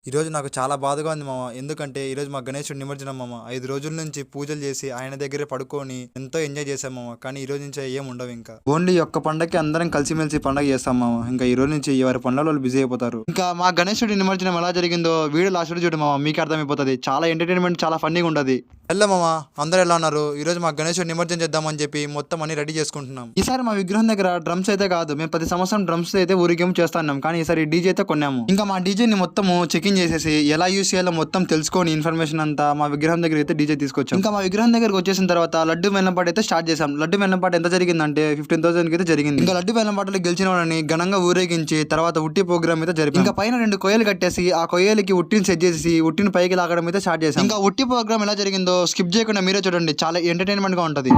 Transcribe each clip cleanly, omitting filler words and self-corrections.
ఈరోజు నాకు చాలా బాధగా ఉంది మామ. ఎందుకంటే ఈరోజు మా గణేశుడి నిమజ్జనం మామ. 5 రోజుల నుంచి పూజలు చేసి ఆయన దగ్గరే పడుకొని ఎంతో ఎంజాయ్ చేసాం మామ. కానీ ఈ రోజు నుంచి ఏం ఉండవు. ఇంకా ఓన్లీ ఒక్క పండగకి అందరం కలిసిమెలిసి పండగ చేస్తాం మామ. ఇంకా ఈ రోజు నుంచి ఎవరి పనులలో వాళ్ళు బిజీ అయిపోతారు. ఇంకా మా గణేశుడి నిమజ్జనం ఎలా జరిగిందో వీడియో లాస్ట్ చూడు మామ, మీకు అర్థమైపోతుంది. చాలా ఎంటర్టైన్మెంట్, చాలా ఫన్నీగా ఉంటుంది. హలో మామ, అందరూ ఎలా ఉన్నారు? ఈ రోజు మా గణేశుడి నిమజ్జనం చేద్దామని చెప్పి మొత్తం అన్ని రెడీ చేసుకుంటున్నాం. ఈసారి మా విగ్రహం దగ్గర డ్రమ్స్ అయితే కాదు, మేము 10 సంవత్సరం డ్రమ్స్ అయితే ఊరికేం చేస్తున్నాం. కానీ ఈసారి డీజే అయితే కొన్నాము. ఇంకా మా డీజేని మొత్తము చెకింగ్ చేసేసి ఎలా యూస్ చేయాలో మొత్తం తెలుసుకొని ఇన్ఫర్మేషన్ అంతా మా విగ్రహం దగ్గర అయితే డీజే తీసుకొచ్చాం. ఇంకా మా విగ్రహం దగ్గరకు వచ్చేసిన తర్వాత లడ్డు వేలంపాట అయితే స్టార్ట్ చేసాం. లడ్డు వేలంపాట ఎంత జరిగిందంటే 15,000 అయితే జరిగింది. ఇంకా లడ్డు వేలంపాటలో గెలిచిన వాళ్ళని ఘనంగా ఊరేగించి తర్వాత ఉట్టి ప్రోగ్రామ్ అయితే జరిగింది. ఇంకా పైన 2 కొయ్యలు కట్టేసి ఆ కొయ్యలకి ఉట్టిని సెట్ చేసి ఉట్టిని పైకి లాగడం అయితే స్టార్ట్ చేసాం. ఇంకా ఉట్టి ప్రోగ్రామ్ ఎలా జరిగిందో స్కిప్ చేయకుండా మీరే చూడండి, చాలా ఎంటర్టైన్మెంట్ గా ఉంటది.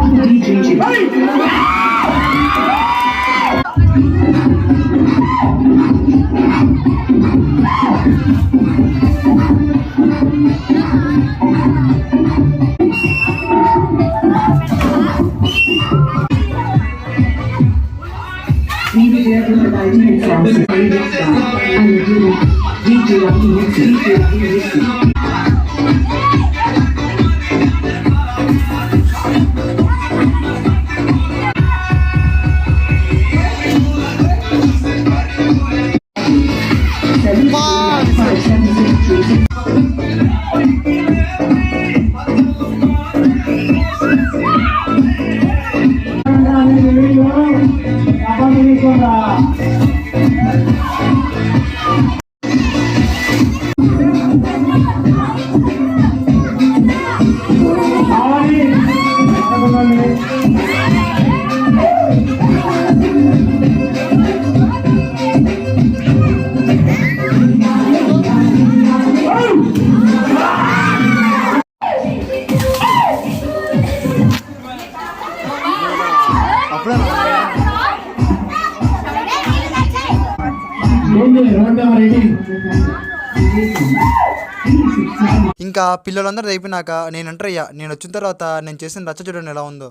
ఇంకా పిల్లలందరూ అయిపోయినాక నేను ఎంటర్ అయ్యా. నేను వచ్చిన తర్వాత నేను చేసిన రచ్చ చూడండి ఎలా ఉందో.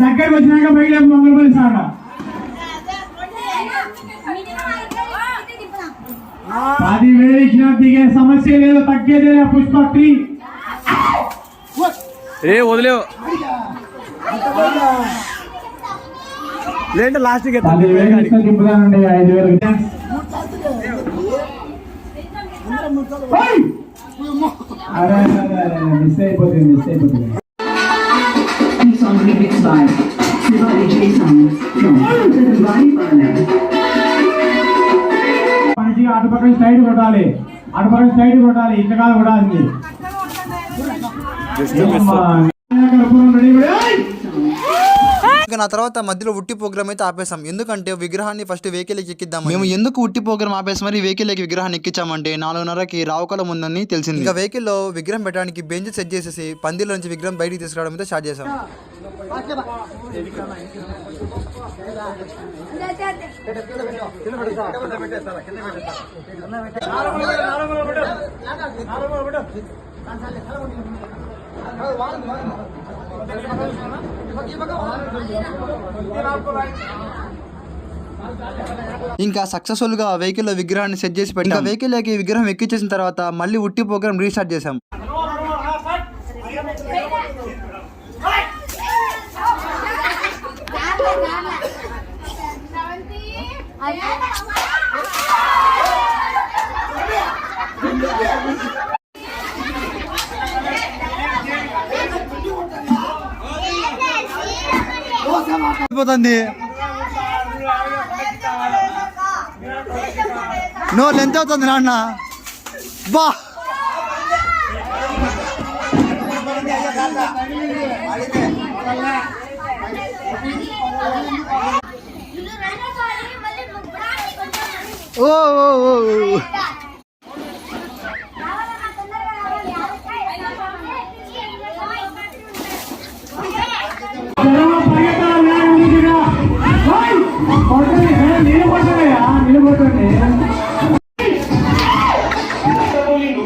దగ్గరకు వచ్చినాక బయట మంగళపల్లి సార్ 10,000 ఇచ్చిన దిగే సమస్య లేదు, తగ్గేదే పుష్ప 3 వదిలేవు లేదంటే లాస్ట్ 10,000 దింపుదానండి. 5,000 అరే మిస్ అయిపోతుంది. మంచిగా అటుపక్కన సైడ్ కొట్టాలి, ఇంతకాలం కొట్టాలి. ఇంకా నా తర్వాత మధ్యలో ఉట్టి ప్రోగ్రామ్ అయితే ఆపేసాం. ఎందుకంటే విగ్రహాన్ని ఫస్ట్ వెహికల్కి ఎక్కిద్దాం. మేము ఎందుకు ఉట్టి ప్రోగ్రామ్ ఆపేసి మరి వెహికల్కి విగ్రహాన్ని ఎక్కించామంటే 4:30కి రావుకాలం ఉందని తెలిసింది. ఇంకా వెహికల్లో విగ్రహం పెట్టడానికి బెంచ్ సెట్ చేసేసి పందిలో నుంచి విగ్రహం బయటికి తీసుకురావడం అయితే స్టార్ట్ చేసాం. ఇంకా సక్సెస్ఫుల్ గా వెహికల్ లో విగ్రహాన్ని సెట్ చేసి పెట్టి వెహికల్ లోకి విగ్రహం ఎక్కించేసిన తర్వాత మళ్ళీ ఉట్టి ప్రోగ్రామ్ రీస్టార్ట్ చేసాం. నో లెంత్ అవుతుంది నాన్న. బా ఓ ఓ, ఓ, ఓ.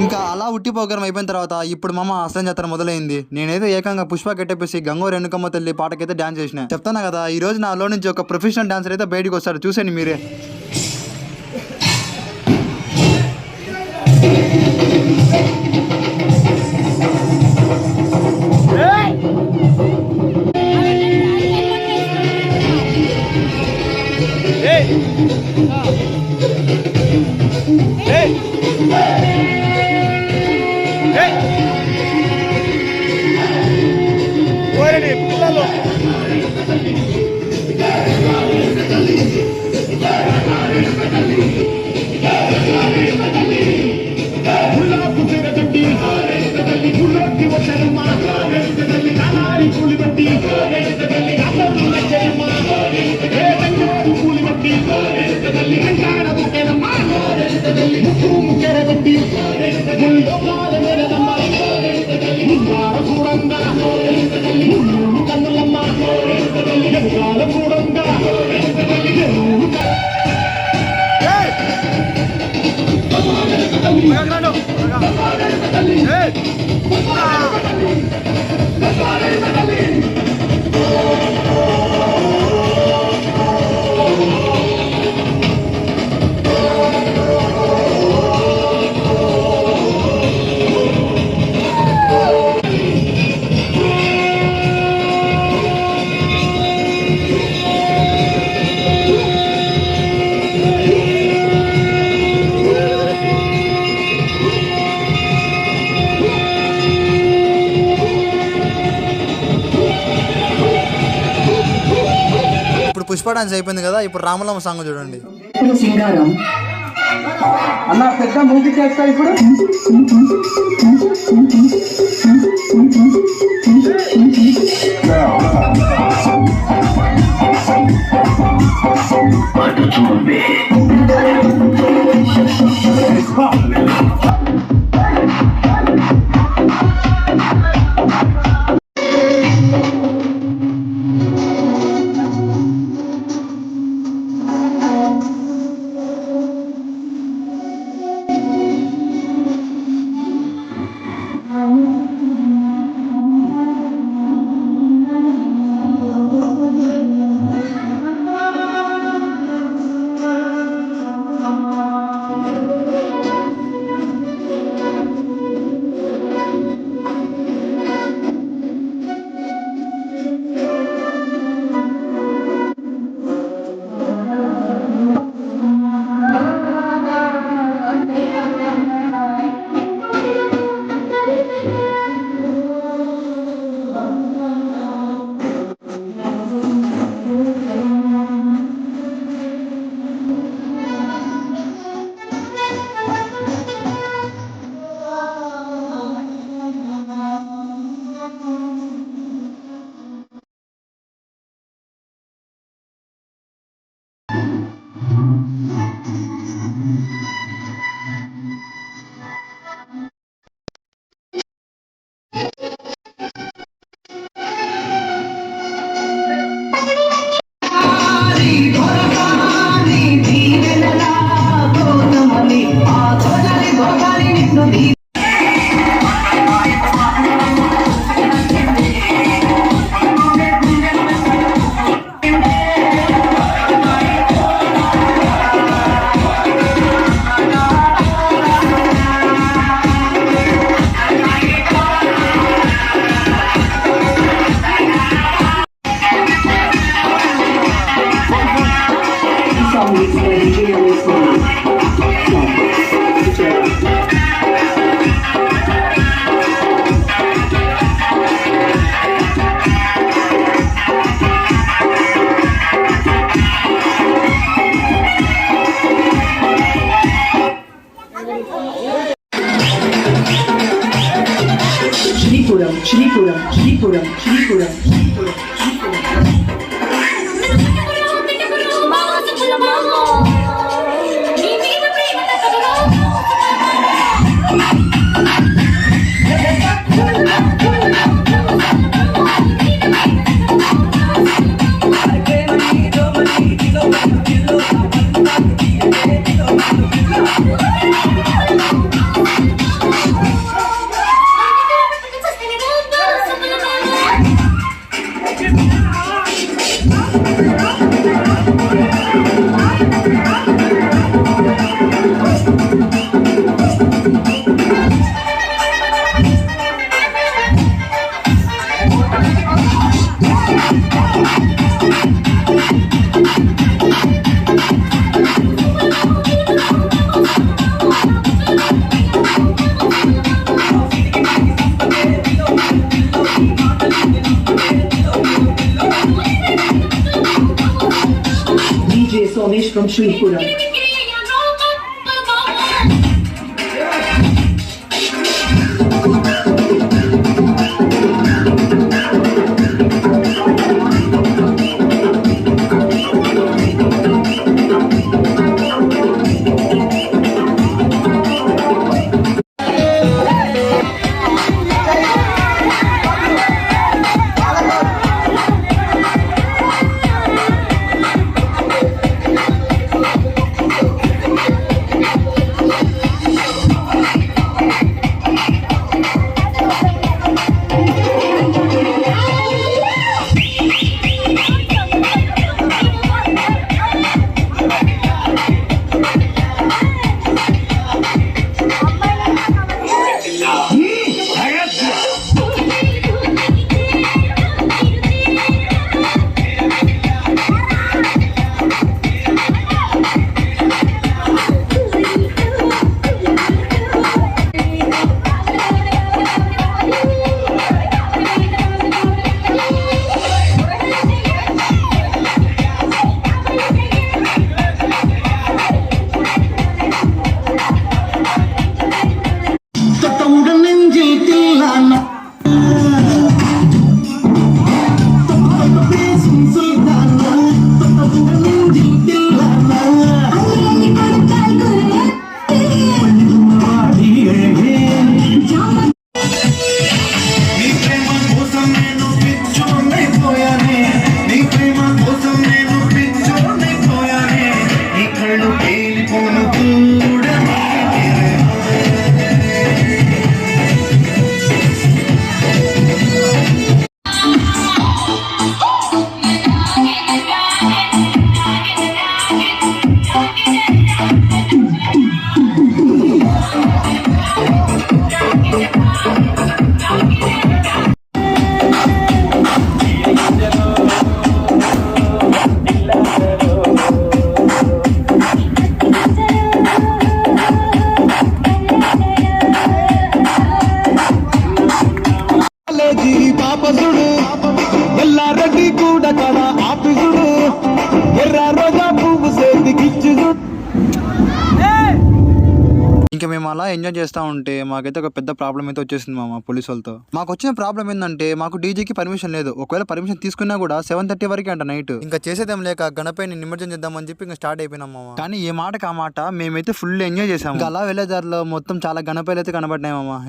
ఇంకా అలా ఉట్టి ప్రోగ్రామ్ అయిపోయిన తర్వాత ఇప్పుడు మామ అసలు జాతర మొదలైంది. నేనైతే ఏకంగా పుష్ప కట్టేసి గంగోరు ఎన్నుకమ్మ తల్లి పాటకైతే డాన్స్ చేసిన. చెప్తాను కదా, ఈ రోజు నాలో నుంచి ఒక ప్రొఫెషనల్ డాన్సర్ అయితే బయటకు వస్తాడు, చూసేయండి మీరే. పుష్ప డాన్స్ అయిపోయింది కదా, ఇప్పుడు రామలమ్మ సాంగ్ చూడండి. సింగారం అన్న పెద్ద మూవీ చేస్తా ఇప్పుడు. Sripuram Mama, Ramesh from Sripura. పాపసుడు Yellareddy కూడా కడ ఆఫీసుడు ఎర్ర రోజా పువ్వు సేతికిచ్చుడు. ఇంకా మేము అలా ఎంజాయ్ చేస్తూ ఉంటే మాకైతే ఒక పెద్ద ప్రాబ్లం అయితే వచ్చేసింది మామ పోలీసు వాళ్ళతో. మాకు వచ్చిన ప్రాబ్లం ఏంటంటే మాకు డీజేకి పర్మిషన్ లేదు. ఒకవేళ పర్మిషన్ తీసుకున్నా కూడా 7:30 వరకు అంట నైట్. ఇంకా చేసేదేం లేక గణపతిని నిమజ్జనం చేద్దామని చెప్పి ఇంకా స్టార్ట్ అయిపోయినాం మామ. కానీ ఏ మాటకి ఆ మాట మేమైతే ఫుల్ ఎంజాయ్ చేసాం. ఇంకా అలా వెళ్ళే దారిలో మొత్తం చాలా గణపతులు అయితే కనబడినాయి మామ.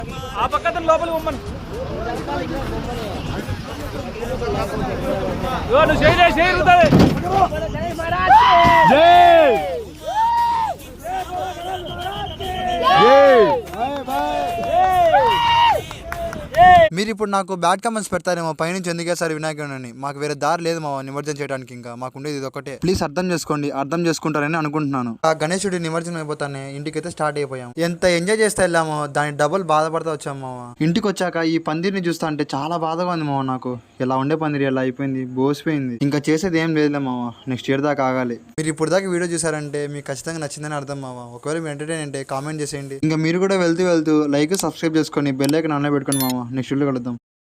మీరు ఇప్పుడు నాకు బ్యాడ్ కామెంట్స్ పెడతారేమో, పైనుంచి ఎందుకేసారి వినాయకుడు అని. మాకు వేరే దారి లేదు మా నిమజ్జనం చేయడానికి. ఇంకా మాకు ఉండేది ఇది ఒకటే. ప్లీజ్ అర్థం చేసుకోండి, అర్థం చేసుకుంటారని అనుకుంటున్నాను. ఆ గణేశుడి నిమజ్జనం అయిపోతానే ఇంటికైతే స్టార్ట్ అయిపోయాం. ఎంత ఎంజాయ్ చేస్తే వెళ్ళామో దాని డబుల్ బాధపడతా వచ్చాము మామ. ఇంటికి వచ్చాక ఈ పందిరిని చూస్తా అంటే చాలా బాధగా ఉంది మామ. నాకు ఇలా ఉండే పందిరి ఎలా అయిపోయింది, బోసిపోయింది. ఇంకా చేసేది ఏం లేదులే మామ, నెక్స్ట్ ఇయర్ దాకా ఆగాలి. మీరు ఇప్పుడు దాకా వీడియో చూసారంటే మీకు ఖచ్చితంగా నచ్చిందని అర్థం మామ. ఒకవేళ మీరు ఎంటర్టైన్ అంటే కామెంట్ చేసేయండి. ఇంకా మీరు కూడా వెళ్తూ లైక్ సబ్స్క్రైబ్ చేసుకొని బెల్ ఐకాన్ ఆన్లో పెట్టుకోండి మామ. నెక్స్ట్ వీడియో కలుద్దాం.